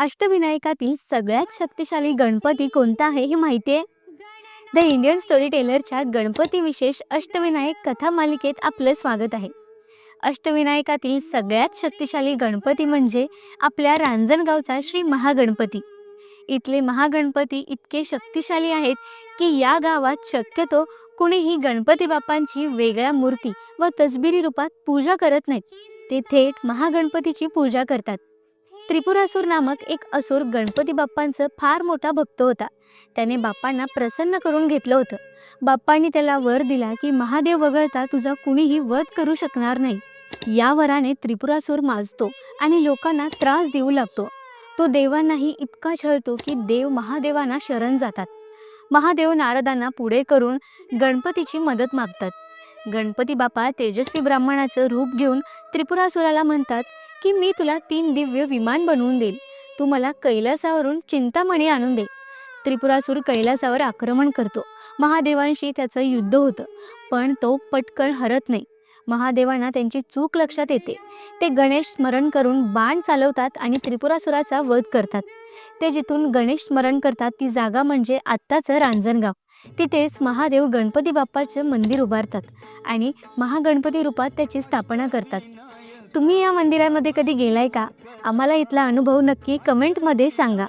अष्टविनायकातील सगळ्यात शक्तिशाली गणपती कोणता आहे हे माहिती आहे? द इंडियन स्टोरी टेलरच्या गणपती विशेष अष्टविनायक कथा मालिकेत आपलं स्वागत आहे. अष्टविनायकातील सगळ्यात शक्तिशाली गणपती म्हणजे आपल्या रांजणगावचा श्री महागणपती. इथले महागणपती इतके शक्तिशाली आहेत की या गावात शक्यतो कुणीही गणपती बाप्पांची वेगळ्या मूर्ती व तसबिरी रूपात पूजा करत नाहीत. ते थेट महागणपतीची पूजा करतात. त्रिपुरासूर नामक एक असुर गणपती बाप्पांचा फार मोठा भक्त होता. त्याने बाप्पांना प्रसन्न करून घेतलं होतं. बाप्पांनी त्याला वर दिला की महादेव वगळता तुझा कुणीही वध करू शकणार नाही. या वराने त्रिपुरासूर माजतो आणि लोकांना त्रास देऊ लागतो. तो देवांनाही इतका छळतो की देव महादेवांना शरण जातात. महादेव नारदांना पुढे करून गणपतीची मदत मागतात. गणपती बाप्पा तेजस्वी ब्राह्मणाचं रूप घेऊन त्रिपुरासुराला म्हणतात की मी तुला 3 दिव्य विमान बनवून देईल. तू मला कैलासावरून चिंतामणी आणून दे. त्रिपुरासूर कैलासावर आक्रमण करतो. महादेवांशी त्याचं युद्ध होतं, पण तो पटकन हरत नाही. महादेवांना त्यांची चूक लक्षात येते. ते गणेश स्मरण करून बाण चालवतात आणि त्रिपुरासुराचा वध करतात. ते जिथून गणेश स्मरण करतात ती जागा म्हणजे आत्ताचं रांजणगाव. तिथेच महादेव गणपती बाप्पाचं मंदिर उभारतात आणि महागणपती रूपात त्याची स्थापना करतात. तुम्ही या मंदिरामध्ये कधी गेलाय का? आम्हाला इथला अनुभव नक्की कमेंटमध्ये सांगा.